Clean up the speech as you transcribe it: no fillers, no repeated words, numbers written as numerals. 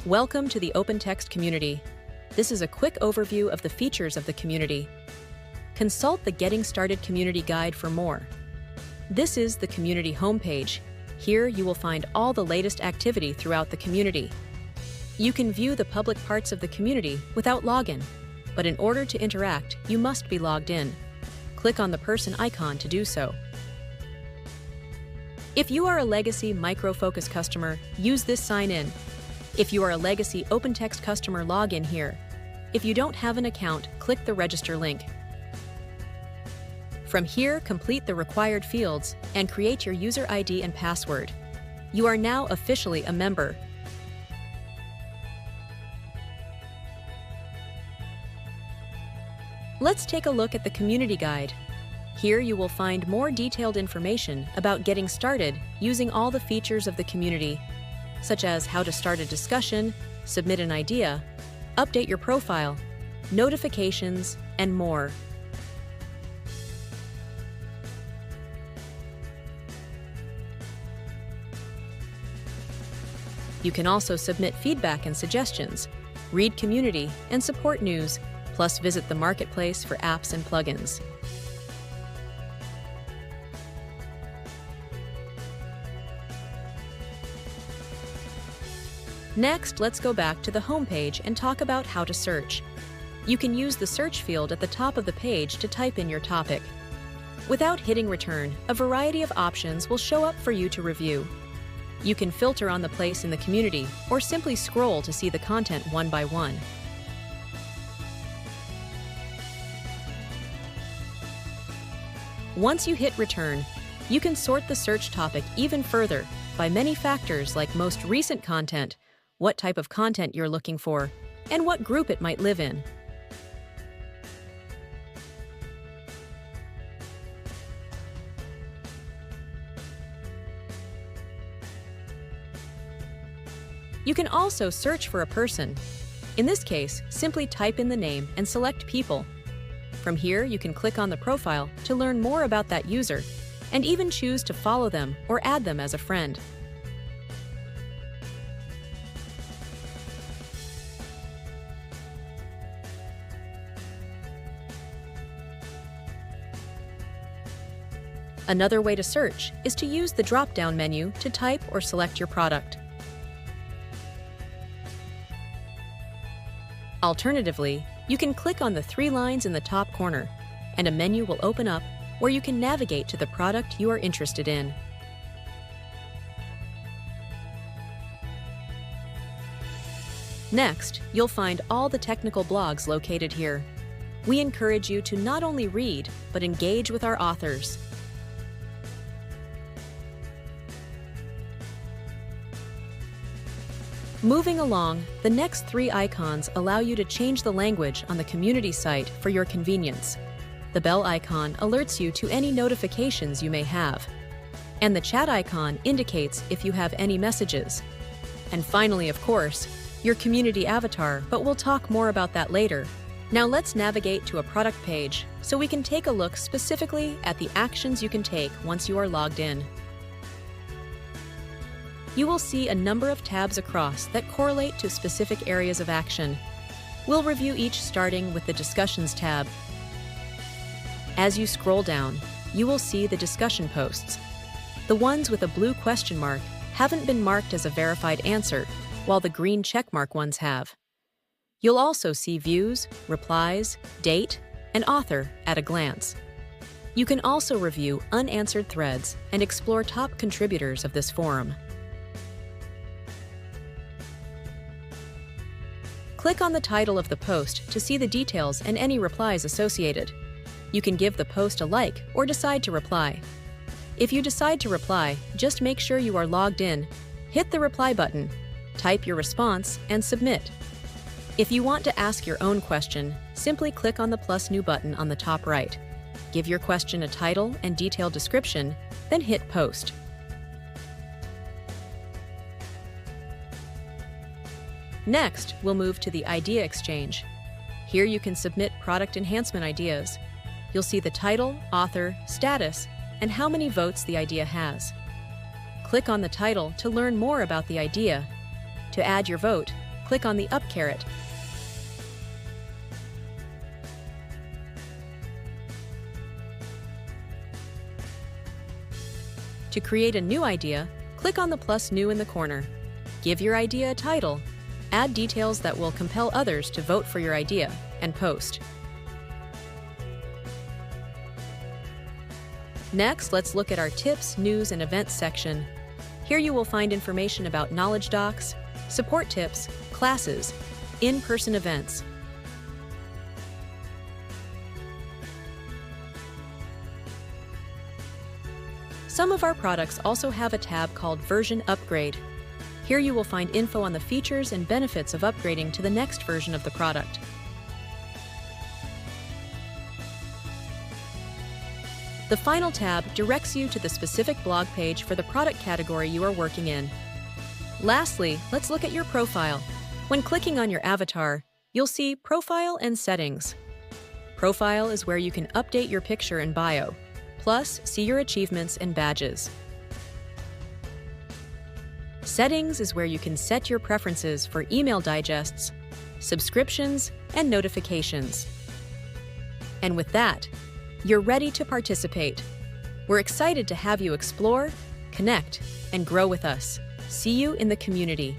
Welcome to the OpenText Community. This is a quick overview of the features of the community. Consult the Getting Started Community Guide for more. This is the community homepage. Here you will find all the latest activity throughout the community. You can view the public parts of the community without login, but in order to interact, you must be logged in. Click on the person icon to do so. If you are a legacy Micro Focus customer, use this sign-in. If you are a legacy OpenText customer, log in here. If you don't have an account, click the register link. From here, complete the required fields and create your user ID and password. You are now officially a member. Let's take a look at the community guide. Here you will find more detailed information about getting started using all the features of the community, such as how to start a discussion, submit an idea, update your profile, notifications, and more. You can also submit feedback and suggestions, read community and support news, plus visit the marketplace for apps and plugins. Next, let's go back to the homepage and talk about how to search. You can use the search field at the top of the page to type in your topic. Without hitting return, a variety of options will show up for you to review. You can filter on the place in the community or simply scroll to see the content one by one. Once you hit return, you can sort the search topic even further by many factors like most recent content, what type of content you're looking for, and what group it might live in. You can also search for a person. In this case, simply type in the name and select People. From here, you can click on the profile to learn more about that user, and even choose to follow them or add them as a friend. Another way to search is to use the drop-down menu to type or select your product. Alternatively, you can click on the three lines in the top corner, and a menu will open up where you can navigate to the product you are interested in. Next, you'll find all the technical blogs located here. We encourage you to not only read, but engage with our authors. Moving along, the next three icons allow you to change the language on the community site for your convenience. The bell icon alerts you to any notifications you may have, and the chat icon indicates if you have any messages. And finally, of course, your community avatar, but we'll talk more about that later. Now let's navigate to a product page so we can take a look specifically at the actions you can take once you are logged in. You will see a number of tabs across that correlate to specific areas of action. We'll review each starting with the Discussions tab. As you scroll down, you will see the discussion posts. The ones with a blue question mark haven't been marked as a verified answer, while the green checkmark ones have. You'll also see views, replies, date, and author at a glance. You can also review unanswered threads and explore top contributors of this forum. Click on the title of the post to see the details and any replies associated. You can give the post a like or decide to reply. If you decide to reply, just make sure you are logged in, hit the reply button, type your response, and submit. If you want to ask your own question, simply click on the plus new button on the top right. Give your question a title and detailed description, then hit post. Next, we'll move to the Idea Exchange. Here you can submit product enhancement ideas. You'll see the title, author, status, and how many votes the idea has. Click on the title to learn more about the idea. To add your vote, click on the up caret. To create a new idea, click on the plus new in the corner. Give your idea a title, add details that will compel others to vote for your idea, and post. Next, let's look at our Tips, News, and Events section. Here you will find information about knowledge docs, support tips, classes, in-person events. Some of our products also have a tab called Version Upgrade. Here you will find info on the features and benefits of upgrading to the next version of the product. The final tab directs you to the specific blog page for the product category you are working in. Lastly, let's look at your profile. When clicking on your avatar, you'll see Profile and Settings. Profile is where you can update your picture and bio, plus see your achievements and badges. Settings is where you can set your preferences for email digests, subscriptions, and notifications. And with that, you're ready to participate. We're excited to have you explore, connect, and grow with us. See you in the community.